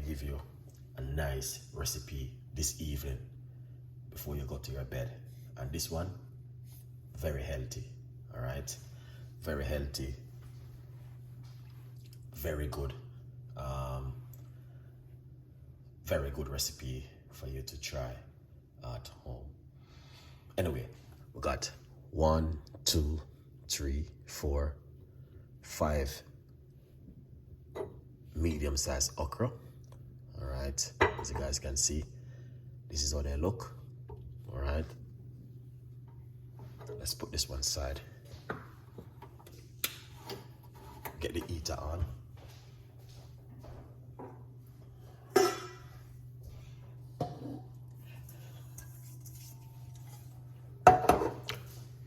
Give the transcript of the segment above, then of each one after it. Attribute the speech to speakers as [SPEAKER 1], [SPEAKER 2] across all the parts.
[SPEAKER 1] give you a nice recipe this evening before you go to your bed. And this one, very healthy, all right? Very healthy, very good. Very good recipe for you to try at home. Anyway, we got 1, 2, 3, 4, 5 medium-sized okra. All right, as you guys can see, this is how they look. All right, let's put this one aside. Get the heater on.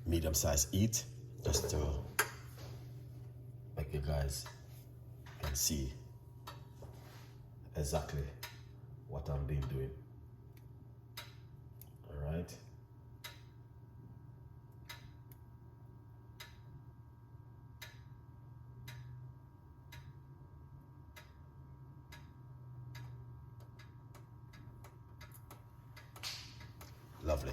[SPEAKER 1] Medium-sized heat, just to make you guys can see exactly what I'm been doing. All right. Lovely.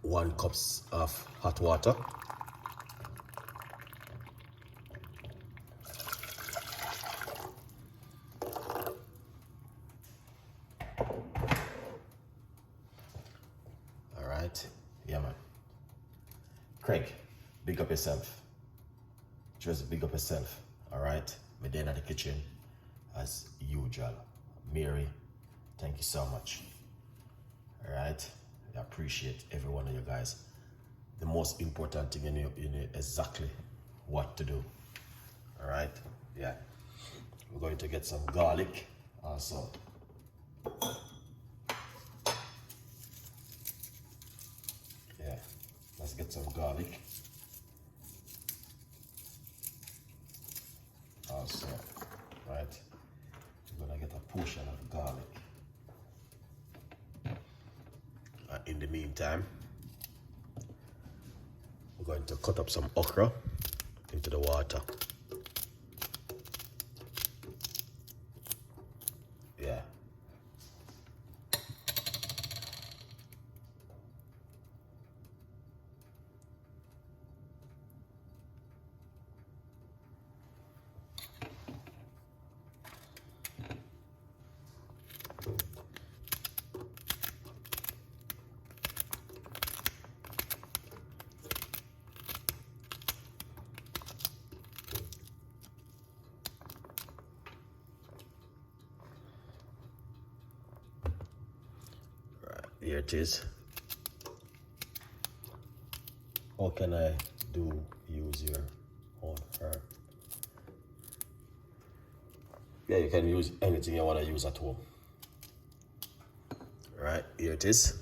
[SPEAKER 1] One cup of hot water. All right, yeah man. Craig, big up yourself. Just big up yourself, all right? We're there in the kitchen as usual. Mary, thank you so much, all right? I appreciate every one of you guys. The most important thing, you know exactly what to do. All right, yeah. We're going to get some garlic also. Yeah, let's get some garlic also, right? We're gonna get a portion of garlic. In the meantime, we're going to cut up some okra into the water. Yeah. Here it is. How can I use your own herb? Yeah, you can use anything you want to use at home. All right, here it is.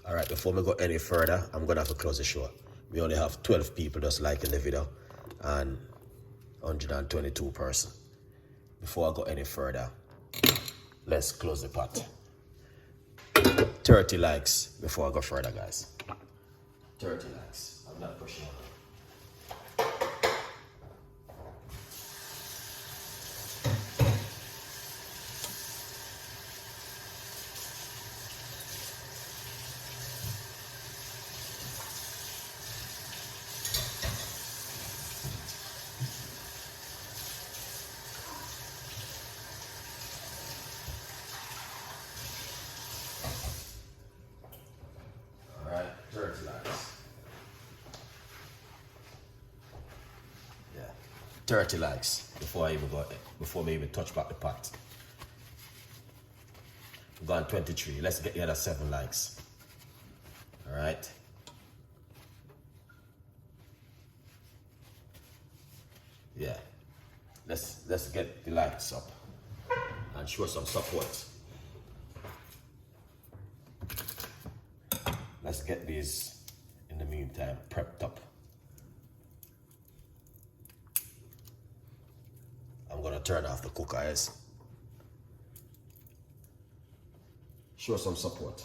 [SPEAKER 1] All right, before we go any further, I'm gonna have to close the show. We only have 12 people just liking the video and 122 person. Before I go any further, let's close the pot. 30 likes before I go further, guys. 30 likes. I'm not pushing on. All right, 30 likes. Yeah, 30 likes before we even touch back the pot. Gone 23. Let's get the other 7 likes. All right. Yeah. Let's get the likes up and show some support. Let's get these in the meantime prepped up. I'm gonna turn off the cooker, guys. Show some support.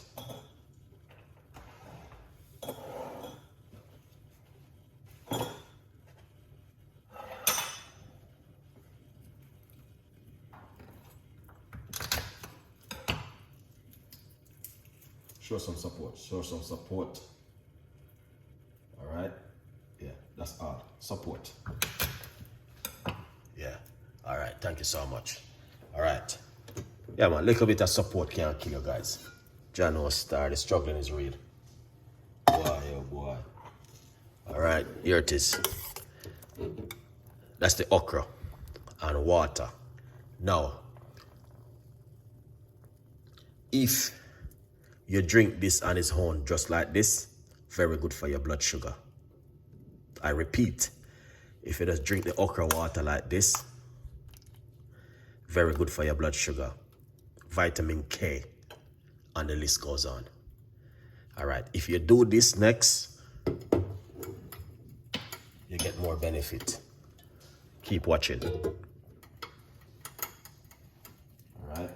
[SPEAKER 1] Show some support. Show some support. All right. Yeah, that's all. Support. Yeah. All right. Thank you so much. All right. Yeah, man. Little bit of support can't kill you guys. Jano Star. The struggling is real. Boy, oh boy. All right. Here it is. That's the okra and water. Now, if you drink this on its own just like this, very good for your blood sugar. I repeat, if you just drink the okra water like this, very good for your blood sugar. Vitamin K, and the list goes on. All right, if you do this next, you get more benefit. Keep watching. All right.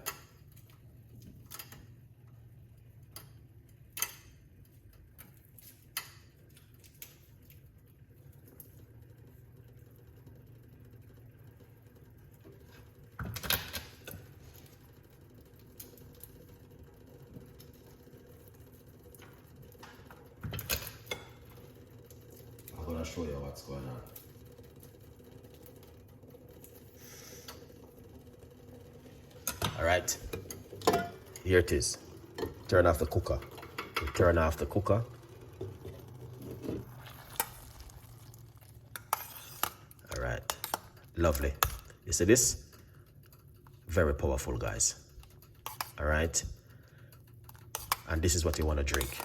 [SPEAKER 1] I'm gonna show you what's going on. All right, here it is. Turn off the cooker. You turn off the cooker. All right, lovely. You see this? Very powerful, guys. All right, and this is what you want to drink.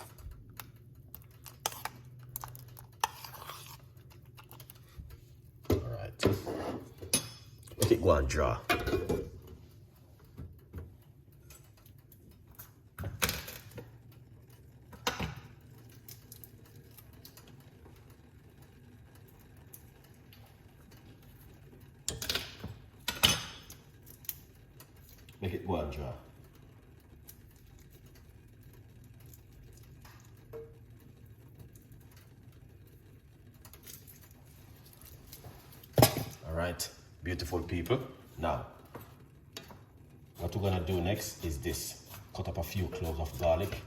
[SPEAKER 1] All right, make it go and draw. Make it go and draw. All right, beautiful people. Now, what we're gonna do next is this. Cut up a few cloves of garlic.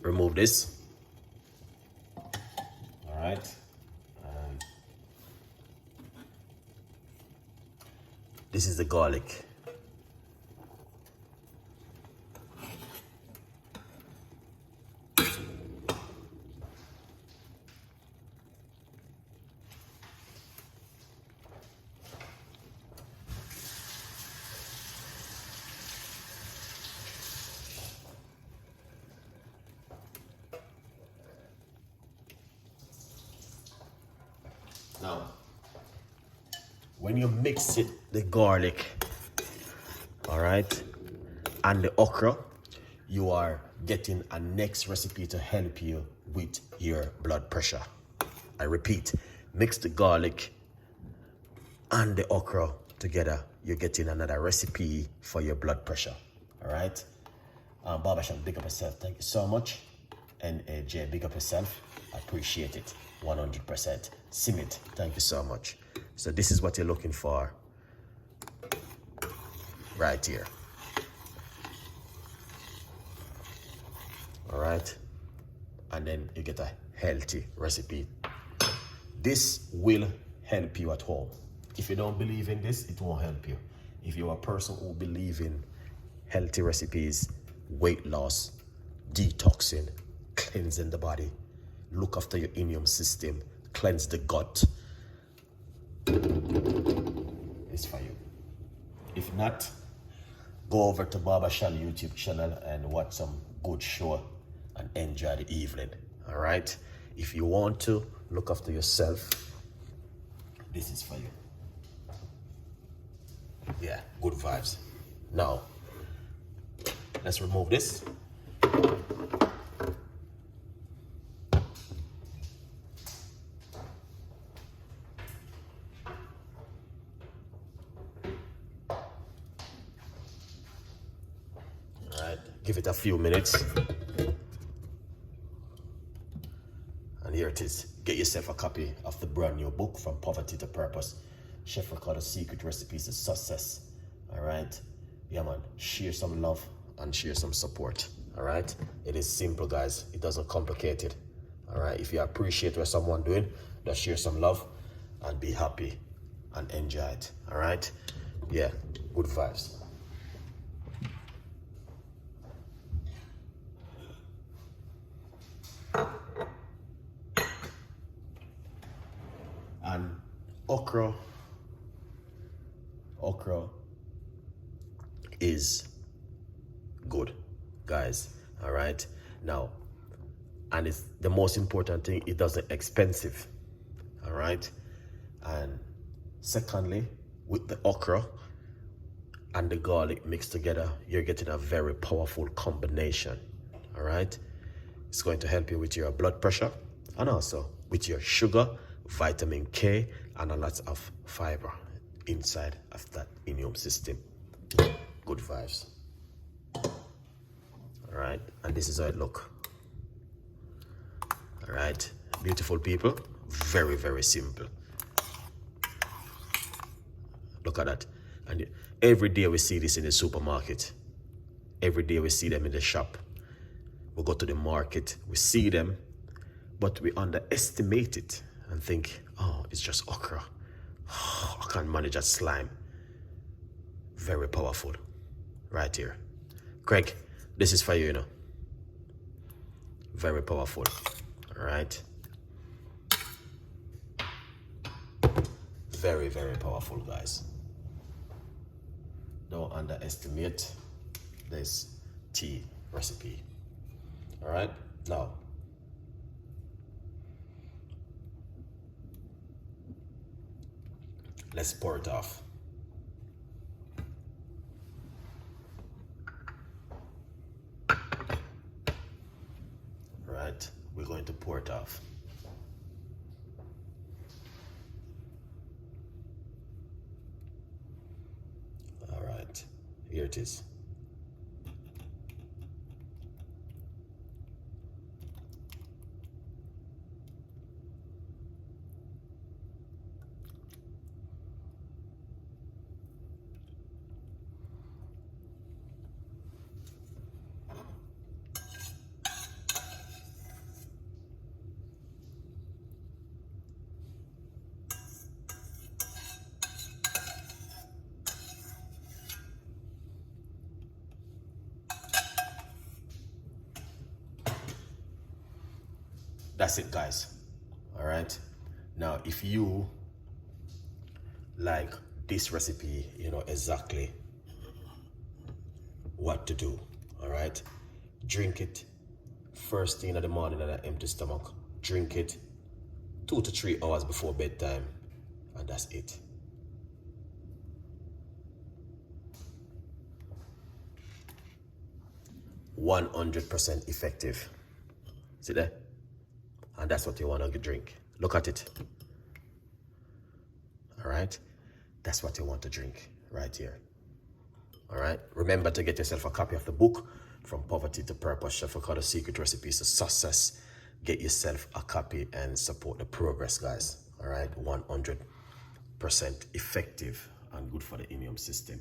[SPEAKER 1] Remove this. All right. This is the garlic. Now, when you mix it, the garlic, all right, and the okra, you are getting a next recipe to help you with your blood pressure. I repeat, mix the garlic and the okra together, you're getting another recipe for your blood pressure, all right? Barbershop, big up yourself. Thank you so much. And Jay, big up yourself. I appreciate it. 100%. Simit, thank you so much. So this is what you're looking for right here. all right? And then you get a healthy recipe. This will help you at home. If you don't believe in this, it won't help you. If you're a person who believes in healthy recipes, weight loss, detoxing, cleansing the body, look after your immune system, cleanse the gut, it's for you. If not, go over to Baba Shal YouTube channel and watch some good show and enjoy the evening, all right? If you want to look after yourself, this is for you. Yeah, good vibes. Now, let's remove this. All right, give it a few minutes. And here it is. Get yourself a copy of the brand new book, From Poverty to Purpose, Chef Ricardo's Secret Recipes to Success. All right? Yeah, man. Share some love and share some support. All right? It is simple, guys. It doesn't complicate it. All right? If you appreciate what someone doing, just share some love and be happy and enjoy it. All right? Yeah, good vibes. And okra is good, guys. All right, now, and it's the most important thing, it doesn't expensive. All right, and secondly, with the okra and the garlic mixed together, you're getting a very powerful combination. All right, it's going to help you with your blood pressure and also with your sugar, vitamin K, and a lot of fiber inside of that immune system. Good vibes. All right, and this is how it look. All right, beautiful people. Very, very simple. Look at that. And every day we see this in the supermarket. Every day we see them in the shop. We go to the market, we see them, but we underestimate it and think, oh, it's just okra. Oh, I can't manage that slime. Very powerful. Right here. Craig, this is for you, you know. Very powerful. All right. Very, very powerful, guys. Don't underestimate this tea recipe. All right. Now, let's pour it off. Right, we're going to pour it off. All right, here it is. That's it, guys. All right. Now, if you like this recipe, you know exactly what to do. All right. Drink it first thing in the morning on an empty stomach. Drink it 2 to 3 hours before bedtime, and that's it. %100% effective. See there? And that's what you want to drink. Look at it. All right? That's what you want to drink right here. All right? Remember to get yourself a copy of the book, From Poverty to Purpose, Chef Ricardo's Secret Recipes to Success. Get yourself a copy and support the progress, guys. All right? 100% effective and good for the immune system.